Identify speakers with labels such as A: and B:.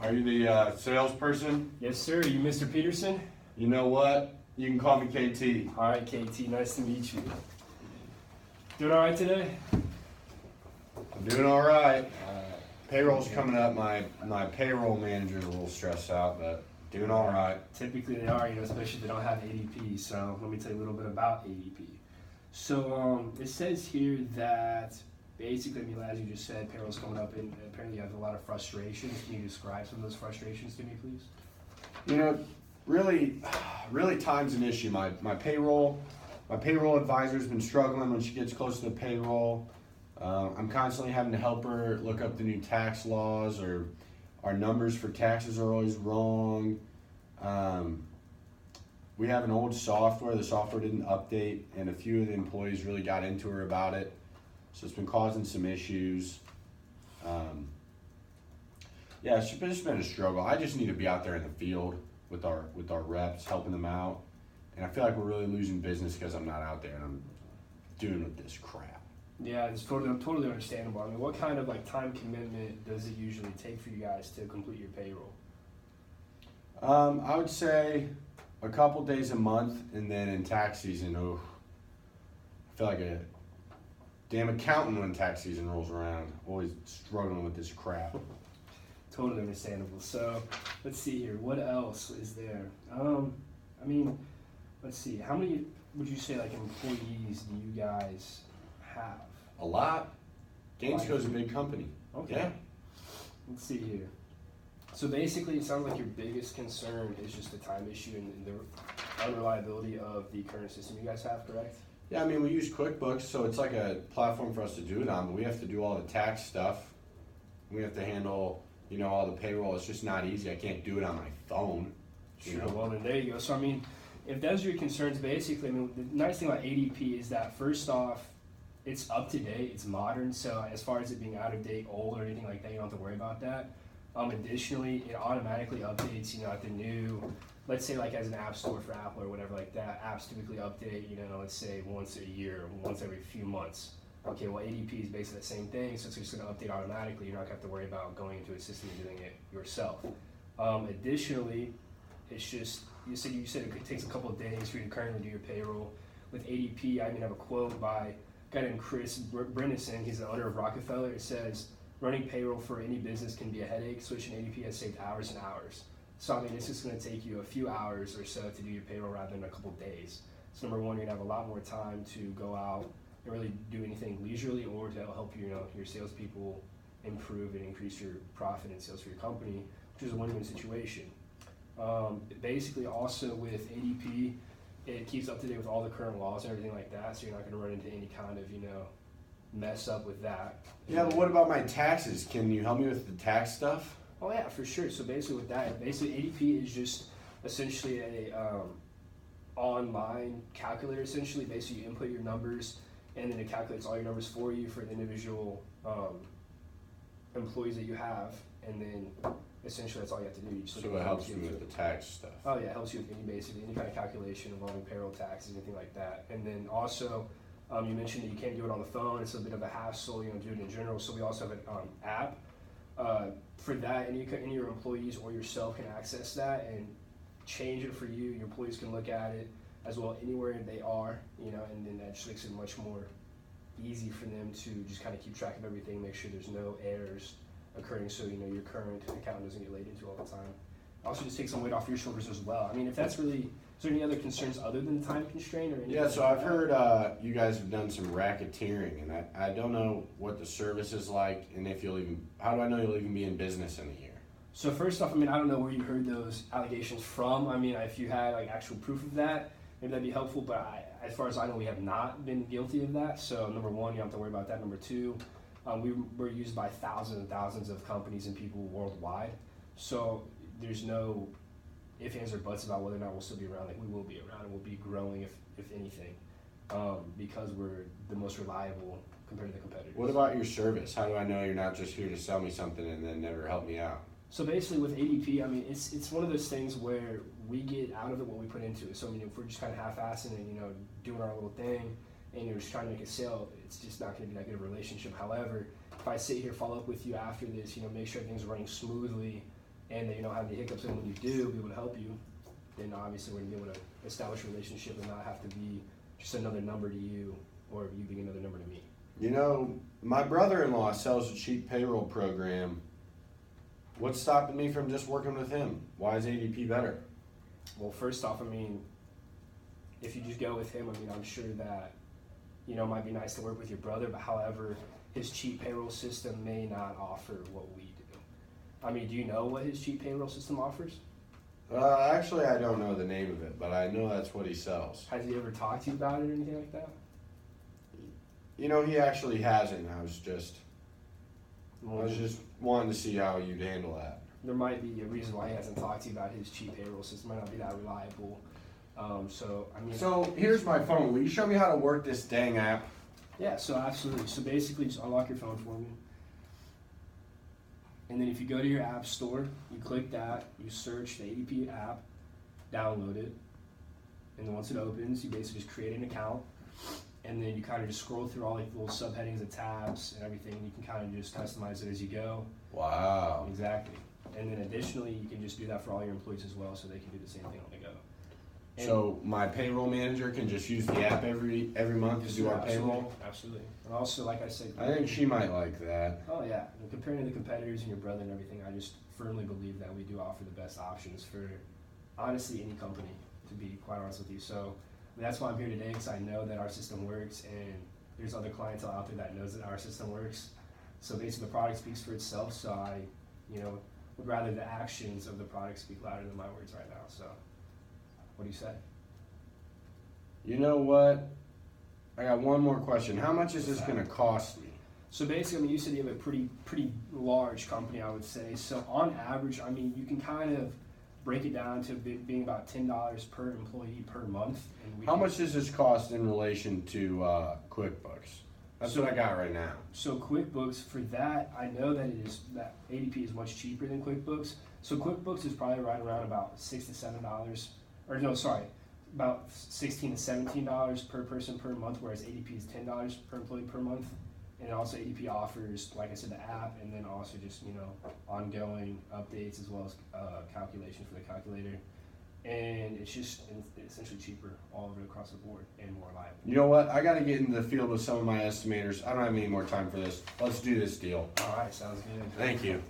A: Are you the salesperson?
B: Yes, sir. You Mr. Peterson?
A: You know what? You can call me KT.
B: All right, KT. Nice to meet you. Doing all right today?
A: I'm doing all right. Payroll's coming up. My payroll manager's a little stressed out, but doing all right.
B: Typically they are, especially if they don't have ADP. So let me tell you a little bit about ADP. So it says here that basically, as you just said, payroll's coming up, and apparently you have a lot of frustrations. Can you describe some of those frustrations to me, please?
A: You know, really time's an issue. My payroll advisor's been struggling when she gets close to the payroll. I'm constantly having to help her look up the new tax laws, or our numbers for taxes are always wrong. We have an old software. The software didn't update, and a few of the employees really got into her about it. So it's been causing some issues. Yeah, it's just been a struggle. I just need to be out there in the field with our reps, helping them out. And I feel like we're really losing business because I'm not out there and I'm doing with this crap.
B: Yeah, it's totally understandable. I mean, what kind of time commitment does it usually take for you guys to complete your payroll?
A: I would say a couple days a month, and then in tax season, I feel like a damn accountant when tax season rolls around. Always struggling with this crap.
B: Totally understandable. So let's see here. What else is there? Let's see. How many would you say employees do you guys have?
A: A lot. Gainsco's a big company.
B: Okay.
A: Yeah.
B: Let's see here. So basically, it sounds like your biggest concern is just the time issue and the unreliability of the current system you guys have, correct?
A: Yeah, I mean, we use QuickBooks, so it's like a platform for us to do it on, but we have to do all the tax stuff. We have to handle, all the payroll. It's just not easy. I can't do it on my phone.
B: Sure, well, then there you go. So, if those are your concerns, basically, the nice thing about ADP is that, first off, it's up to date, it's modern, so as far as it being out of date, old, or anything like that, you don't have to worry about that. Additionally, it automatically updates, at the new, let's say as an app store for Apple or whatever like that, apps typically update, let's say once a year, once every few months. Okay, well, ADP is basically the same thing, so it's just going to update automatically. You're not going to have to worry about going into a system and doing it yourself. Additionally, it's just, you said it takes a couple of days for you to currently do your payroll. With ADP, I have a quote by a guy named Chris Brennison. He's the owner of Rockefeller. It says, "Running payroll for any business can be a headache. Switching ADP has saved hours and hours." So it's just going to take you a few hours or so to do your payroll rather than a couple days. So number one, you're going to have a lot more time to go out and really do anything leisurely, or to help your salespeople improve and increase your profit and sales for your company, which is a win-win situation. Basically, also with ADP, it keeps up to date with all the current laws and everything like that, so you're not going to run into any kind of mess up with that.
A: Yeah, but what about my taxes? Can you help me with the tax stuff?
B: Oh yeah, for sure. So basically with that, ADP is just essentially a online calculator. Essentially, basically you input your numbers, and then it calculates all your numbers for you for the individual employees that you have, and then essentially that's all you have to do.
A: So it helps you with the tax stuff.
B: Oh yeah, it helps you with any kind of calculation involving payroll, taxes, anything like that. And then also, you mentioned that you can't do it on the phone. It's a bit of a hassle, do it in general. So we also have an app for that, and your employees or yourself can access that and change it for you. Your employees can look at it as well anywhere they are, and then that just makes it much more easy for them to just kind of keep track of everything, make sure there's no errors occurring, so your current account doesn't get laid into all the time. Also, just take some weight off your shoulders as well. If that's really, is there any other concerns other than the time constraint or anything?
A: Yeah, so I've heard you guys have done some racketeering, and I don't know what the service is like, and how do I know you'll even be in business in a year?
B: So first off, I don't know where you heard those allegations from. If you had actual proof of that, maybe that'd be helpful, but as far as I know, we have not been guilty of that. So number one, you don't have to worry about that. Number two, we're used by thousands and thousands of companies and people worldwide. So there's no ifs, ands, or buts about whether or not we'll still be around. We will be around, and we'll be growing if anything, because we're the most reliable compared to the competitors.
A: What about your service? How do I know you're not just here to sell me something and then never help me out?
B: So basically with ADP, it's one of those things where we get out of it what we put into it. So if we're just kind of half-assing and doing our little thing, and you're just trying to make a sale, it's just not going to be that good of a relationship. However, if I sit here, follow up with you after this, make sure everything's running smoothly, and that you don't have any hiccups, and when you do, be able to help you, then obviously we're gonna be able to establish a relationship and not have to be just another number to you or you being another number to me.
A: You know, my brother-in-law sells a cheap payroll program. What's stopping me from just working with him? Why is ADP better?
B: Well, first off, I mean, if you just go with him, I mean, I'm sure that, you know, it might be nice to work with your brother, but however, his cheap payroll system may not offer what we do. I mean, do you know what his cheap payroll system offers?
A: Actually, I don't know the name of it, but I know that's what he sells.
B: Has he ever talked to you about it or anything like that?
A: You know, he actually hasn't. I was just wanting to see how you'd handle that.
B: There might be a reason why he hasn't talked to you about his cheap payroll system. It might not be that reliable.
A: So here's my phone. Will you show me how to work this dang app?
B: Yeah, so absolutely. So basically, just unlock your phone for me. And then if you go to your app store, you click that, you search the ADP app, download it, and then once it opens, you basically just create an account, and then you kind of just scroll through all like the little subheadings and tabs and everything, and you can kind of just customize it as you go.
A: Wow.
B: Exactly. And then additionally, you can just do that for all your employees as well, so they can do the same thing on the go. And
A: So my payroll manager can just use the app every month to do our payroll?
B: Absolutely. And also, like I said,
A: I think she might like that.
B: oh yeah, and comparing to the competitors and your brother and everything, I just firmly believe that we do offer the best options for honestly any company, to be quite honest with you. So that's why I'm here today, because I know that our system works, and there's other clientele out there that knows that our system works. So basically the product speaks for itself, so I, you know, would rather the actions of the product speak louder than my words right now. So what do you say?
A: You know what? I got one more question. How much is this going to cost me?
B: So basically, I mean, you said you have a pretty large company, I would say. So on average, I mean, you can kind of break it down to being about $10 per employee per month. And
A: How much does this cost in relation to QuickBooks? That's what I got right now.
B: So QuickBooks, for that, I know that that ADP is much cheaper than QuickBooks. So QuickBooks is probably right around about $6 to $7, or no, sorry, about $16 to $17 per person per month, whereas ADP is $10 per employee per month. And also ADP offers, like I said, the app, and then also just, you know, ongoing updates as well as calculation for the calculator. And it's just essentially cheaper all over across the board and more reliable.
A: You know what? I got to get into the field with some of my estimators. I don't have any more time for this. Let's do this deal.
B: All right, sounds good.
A: Thank you.